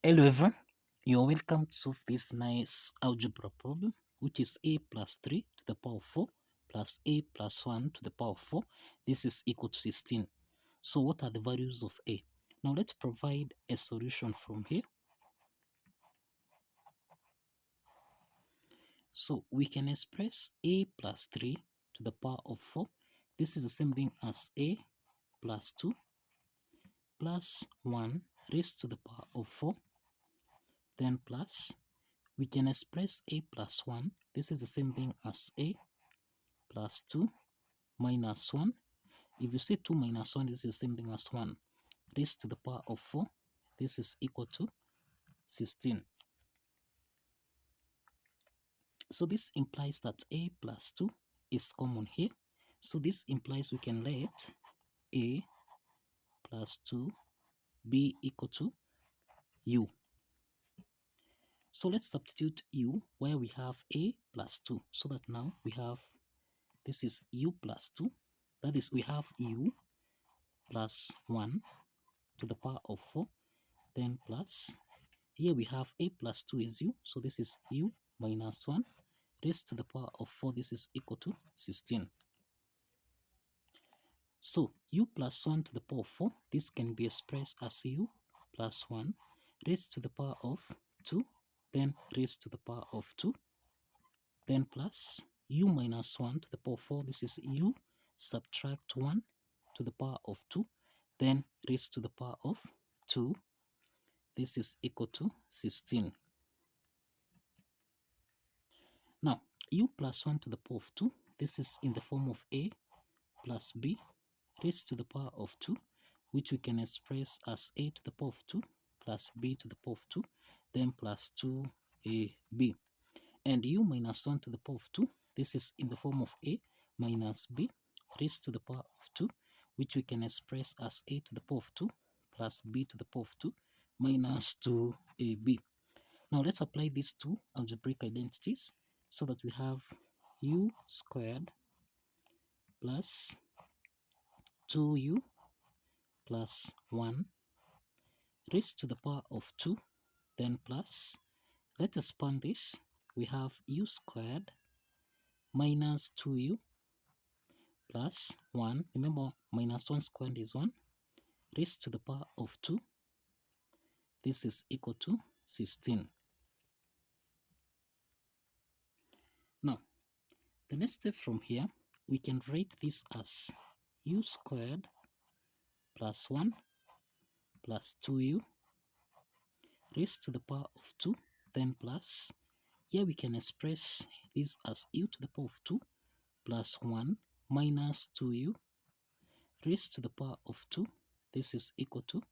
Hello everyone, you're welcome to solve this nice algebra problem, which is a plus 3 to the power of 4 plus a plus 1 to the power of 4. This is equal to 16. So what are the values of a? Now let's provide a solution from here. So we can express a plus 3 to the power of 4. This is the same thing as a plus 2 plus 1 raised to the power of 4, then plus we can express a plus 1. This is the same thing as a plus 2 minus 1. If you say 2 minus 1, this is the same thing as 1 raised to the power of 4. This is equal to 16. So this implies that a plus 2 is common here. So this implies we can let a plus 2 be equal to u. So let's substitute u where we have a plus 2. So that now we have, this is u plus 2. That is, we have u plus 1 to the power of 4. Then plus, here we have a plus 2 is u. So this is u minus 1 raised to the power of 4. This is equal to 16. So u plus 1 to the power of 4. This can be expressed as u plus 1 raised to the power of 2. Then raised to the power of 2. Then plus u minus 1 to the power of 4. This is u subtract 1 to the power of 2. Then raised to the power of 2. This is equal to 16. Now, u plus 1 to the power of 2. This is in the form of a plus b raised to the power of 2, which we can express as a to the power of 2 plus b to the power of 2, then plus 2ab. And u minus 1 to the power of 2, this is in the form of a minus b raised to the power of 2, which we can express as a to the power of 2 plus b to the power of 2 minus 2ab. Now let's apply these two algebraic identities so that we have u squared plus 2u plus 1 raised to the power of 2, then plus, let us expand this, we have u squared minus 2u plus 1, remember minus 1 squared is 1, raised to the power of 2, this is equal to 16. Now, the next step from here, we can write this as u squared plus 1 plus 2u raised to the power of 2, then plus, here we can express this as u to the power of 2 plus 1 minus 2u raised to the power of 2. This is equal to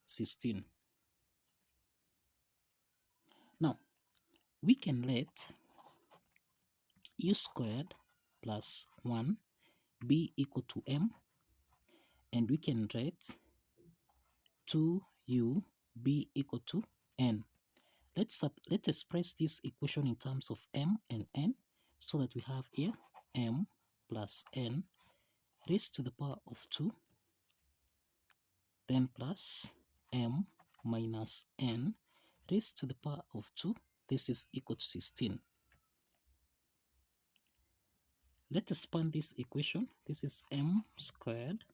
16. Now, we can let u squared plus 1 be equal to m, and we can let 2u be equal to n. Let's express this equation in terms of m and n, so that we have here m plus n raised to the power of 2, then plus m minus n raised to the power of 2. This is equal to 16. Let's expand this equation. This is m squared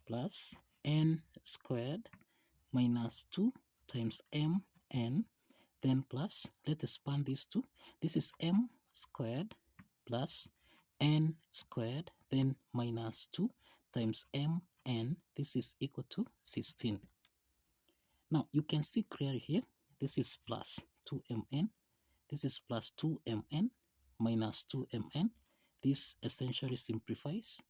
plus n squared minus 2 times m n, then plus, let's expand these two. This is m squared plus n squared, then minus 2 times m n. This is equal to 16. Now, you can see clearly here, this is plus 2mn. This is plus 2mn minus 2mn. This essentially simplifies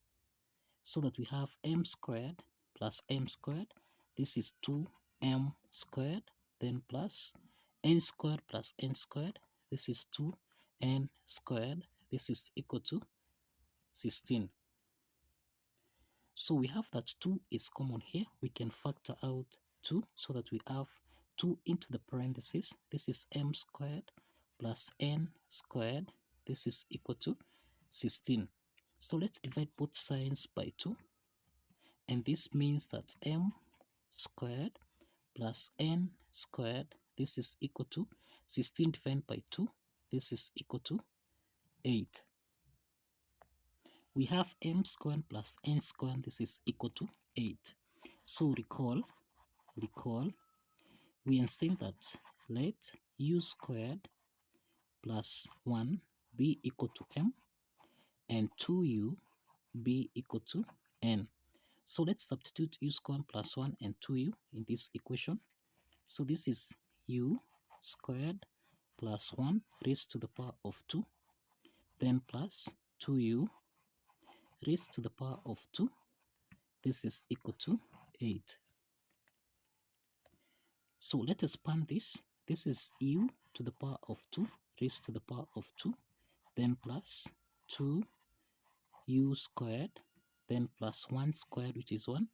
so that we have m squared plus m squared. This is 2m squared, then plus n squared plus n squared. This is 2n squared. This is equal to 16. So we have that 2 is common here. We can factor out 2 so that we have 2 into the parentheses. This is m squared plus n squared. This is equal to 16. So let's divide both sides by 2. And this means that m squared plus n squared, this is equal to 16 divided by 2, this is equal to 8. We have m squared plus n squared, this is equal to 8. So recall, we are saying that let u squared plus 1 be equal to m and 2u be equal to n. So let's substitute u squared plus 1 and 2u in this equation. So this is u squared plus 1 raised to the power of 2, then plus 2u raised to the power of 2, this is equal to 8. So let us expand this. This is u to the power of 2 raised to the power of 2, then plus 2u squared, then plus 1 squared, which is 1,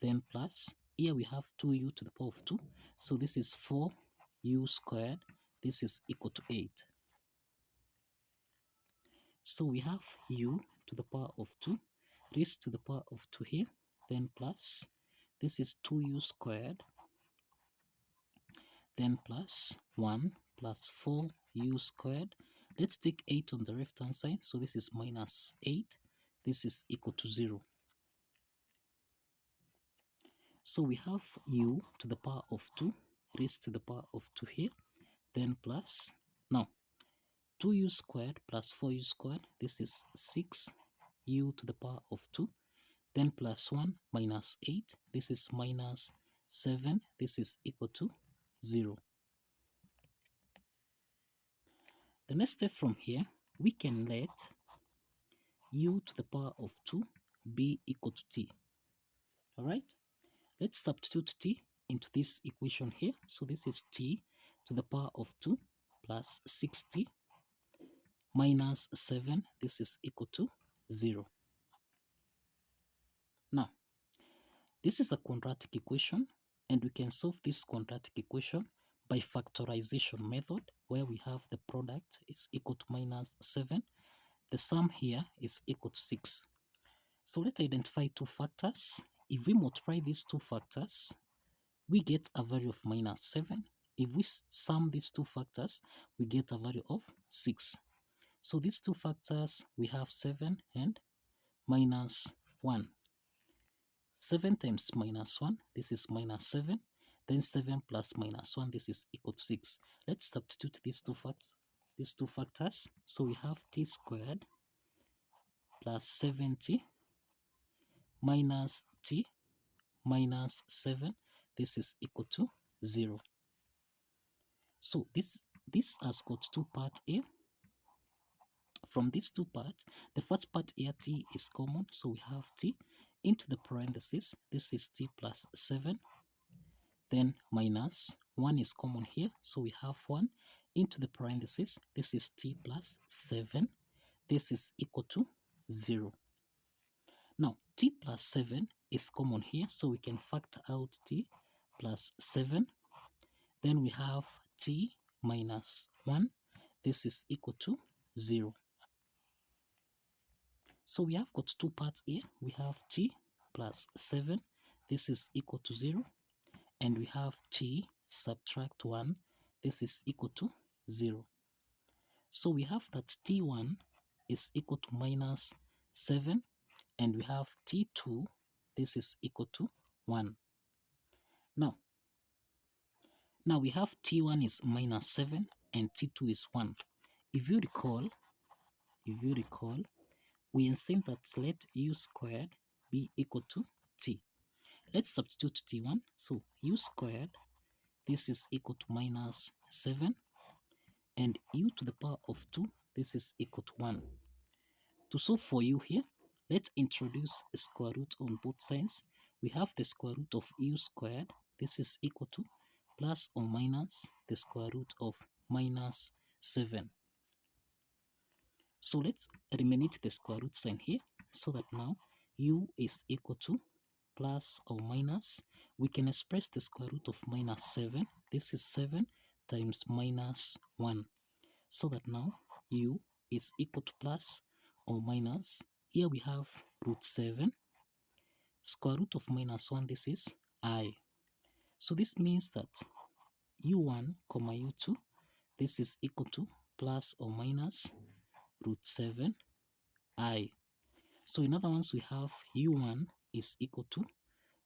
then plus, here we have 2u to the power of 2, so this is 4u squared, this is equal to 8. So we have u to the power of 2 raised to the power of 2 here, then plus, this is 2u squared, then plus 1 plus 4u squared. Let's take 8 on the left hand side, so this is minus 8, this is equal to 0. So we have u to the power of 2 raised to the power of 2 here, then plus, now 2u squared plus 4u squared, this is 6u to the power of 2, then plus 1 minus 8, this is minus 7, this is equal to 0. The next step from here, we can let u to the power of 2 be equal to t. Alright, let's substitute t into this equation here. So this is t to the power of 2 plus 6t minus 7, this is equal to 0. Now, this is a quadratic equation, and we can solve this quadratic equation by factorization method, where we have the product is equal to minus 7, the sum here is equal to 6. So let's identify two factors. If we multiply these two factors, we get a value of minus 7. If we sum these two factors, we get a value of 6. So these two factors, we have 7 and minus 1. 7 times minus 1, this is minus 7. Then 7 plus minus 1, this is equal to 6. Let's substitute these two factors. So we have t squared plus 7t minus t minus 7, this is equal to 0. So this has got two parts here. From these two parts, the first part here, t is common, so we have t into the parentheses, this is t plus 7, then minus 1 is common here, so we have 1 into the parentheses, this is t plus 7, this is equal to 0. Now, t plus 7 is common here, so we can factor out t plus 7. Then we have t minus 1, this is equal to 0. So we have got two parts here. We have t plus 7, this is equal to 0. And we have t subtract 1, this is equal to 0. So we have that t1 is equal to minus 7, and we have t2, this is equal to 1. Now we have t1 is minus 7 and t2 is 1. If you recall, we are saying that let u squared be equal to t. Let's substitute t1. So u squared, this is equal to minus 7, and u to the power of 2, this is equal to 1. To solve for u here, let's introduce a square root on both sides. We have the square root of u squared, this is equal to plus or minus the square root of minus 7. So let's eliminate the square root sign here, so that now u is equal to plus or minus. We can express the square root of minus 7. This is 7 times minus 1. So that now u is equal to plus or minus. Here we have root 7. Square root of minus 1, this is I. So this means that u1 comma u2, this is equal to plus or minus root 7i. So in other words, we have u1 is equal to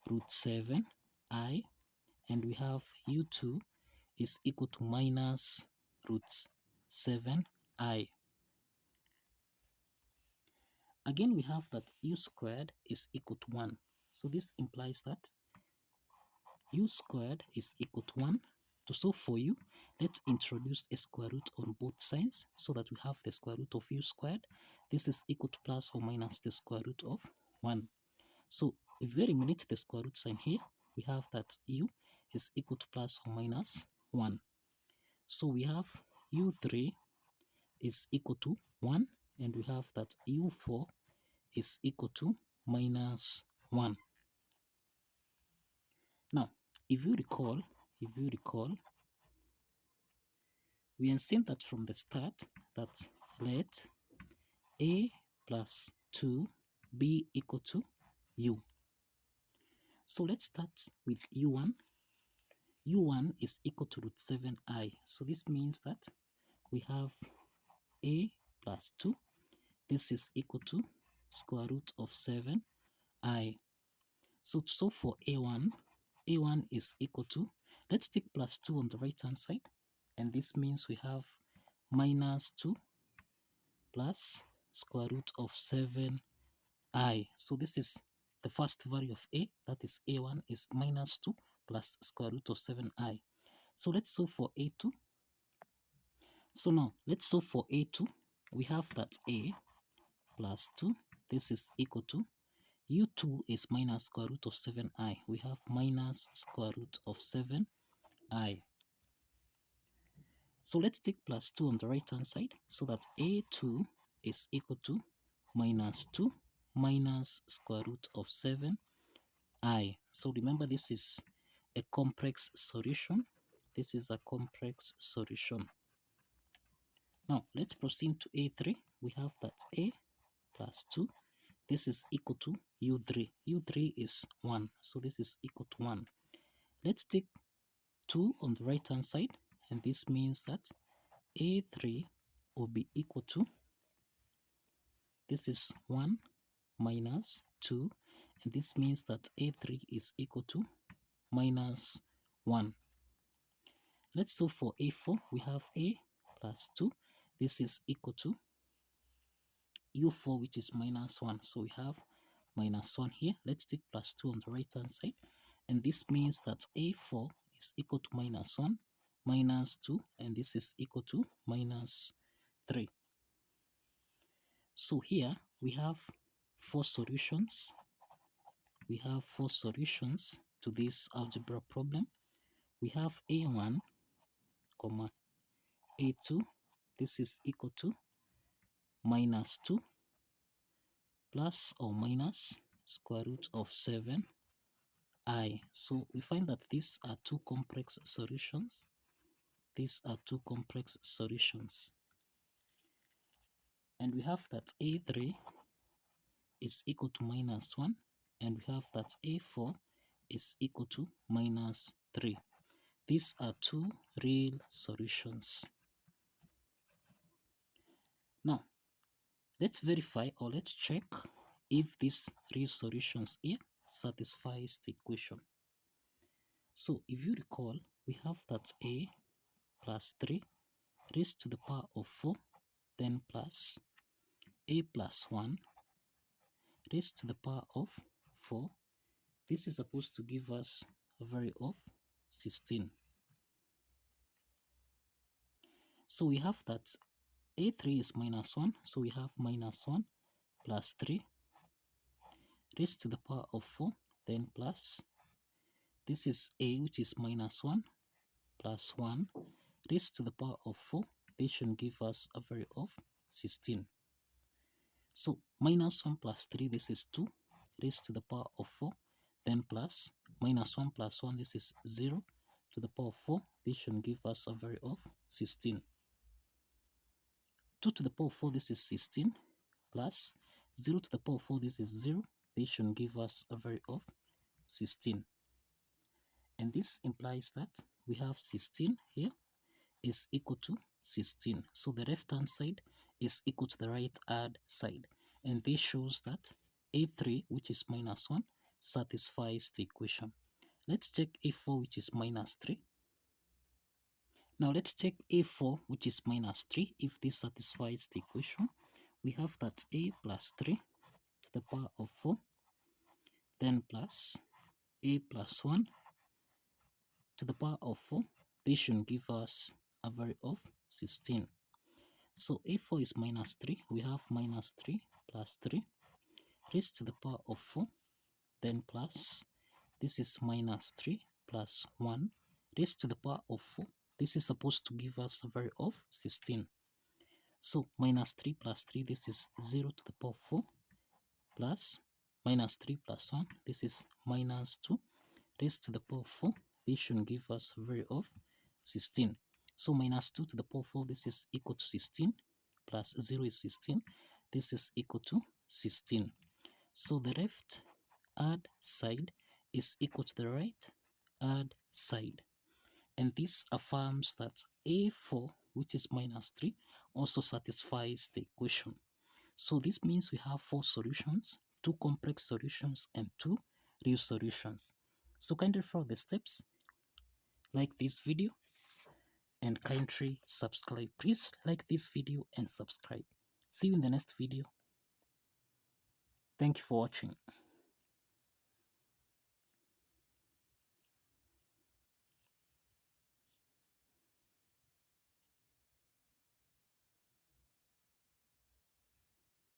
root 7i, and we have u2 is equal to minus root 7i. Again, we have that u squared is equal to 1. So this implies that u squared is equal to 1. To solve for u, let's introduce a square root on both sides so that we have the square root of u squared. This is equal to plus or minus the square root of 1. So if we eliminate the square root sign here, we have that u is equal to plus or minus 1. So we have u3 is equal to 1, and we have that u4 is equal to minus 1. Now, if you recall, we have seen that from the start that let a plus 2 be equal to u. So let's start with u1. u1 is equal to root 7i. So this means that we have a plus 2. This is equal to square root of 7i. So to solve for a1 is equal to, let's take plus 2 on the right hand side, and this means we have minus 2 plus square root of 7i. So this is the first value of a, that is a1 is minus 2 plus square root of 7i. So let's solve for a2. So now let's solve for a2. We have that a plus 2, this is equal to u2 is minus square root of 7i. We have minus square root of 7i. So let's take plus 2 on the right hand side so that a2 is equal to minus 2 minus square root of 7i. So remember, this is a complex solution. This is a complex solution. Now let's proceed to a3. We have that a plus 2, this is equal to u3. u3 is 1, so this is equal to 1. Let's take 2 on the right hand side, and this means that a3 will be equal to, this is 1 minus 2, and this means that a3 is equal to minus 1. Let's solve for a4. We have a plus 2. This is equal to u4, which is minus 1. So we have minus 1 here. Let's take plus 2 on the right hand side, and this means that a4 is equal to minus 1 minus 2, and this is equal to minus 3. So here we have 4 solutions. We have 4 solutions to this algebra problem. We have a1 comma a2, this is equal to minus 2 plus or minus square root of 7i. So we find that these are 2 complex solutions. These are 2 complex solutions. And we have that a3 is equal to minus 1, and we have that a4 is equal to minus 3. These are 2 real solutions. Now, let's verify, or let's check if these real solutions here satisfies the equation. So if you recall, we have that a plus 3 raised to the power of 4, then plus a plus 1 raised to the power of 4. This is supposed to give us a value of 16. So we have that a3 is minus 1, so we have minus 1 plus 3 raised to the power of 4, then plus, this is a, which is minus 1 plus 1 raised to the power of 4. This should give us a value of 16. So minus 1 plus 3, this is 2 raised to the power of 4, then plus minus 1 plus 1, this is 0 to the power of 4. This should give us a value of 16. 2 to the power of 4, this is 16, plus 0 to the power of 4, this is 0. This should give us a value of 16. And this implies that we have 16 here is equal to 16. So the left hand side is equal to the right hand side. And this shows that A3, which is minus 1, satisfies the equation. Let's check A4, which is minus 3. Now let's check A4, which is minus 3. If this satisfies the equation, we have that A plus 3 to the power of 4, then plus A plus 1 to the power of 4. This should give us a value of 16. So A4 is minus 3. We have minus 3 plus 3 raised to the power of 4, then plus, this is minus 3 plus 1 raised to the power of 4. This is supposed to give us a value of 16. So minus 3 plus 3, this is 0 to the power of 4, plus minus 3 plus 1, this is minus 2 raised to the power of 4. This should give us a value of 16. So minus 2 to the power of 4, this is equal to 16, plus 0 is 16. This is equal to 16. So the left hand side is equal to the right hand side. And this affirms that A4, which is minus 3, also satisfies the equation. So this means we have 4 solutions, 2 complex solutions, and 2 real solutions. So kindly follow the steps, like this video, and kindly subscribe. Please like this video and subscribe. See you in the next video. Thank you for watching.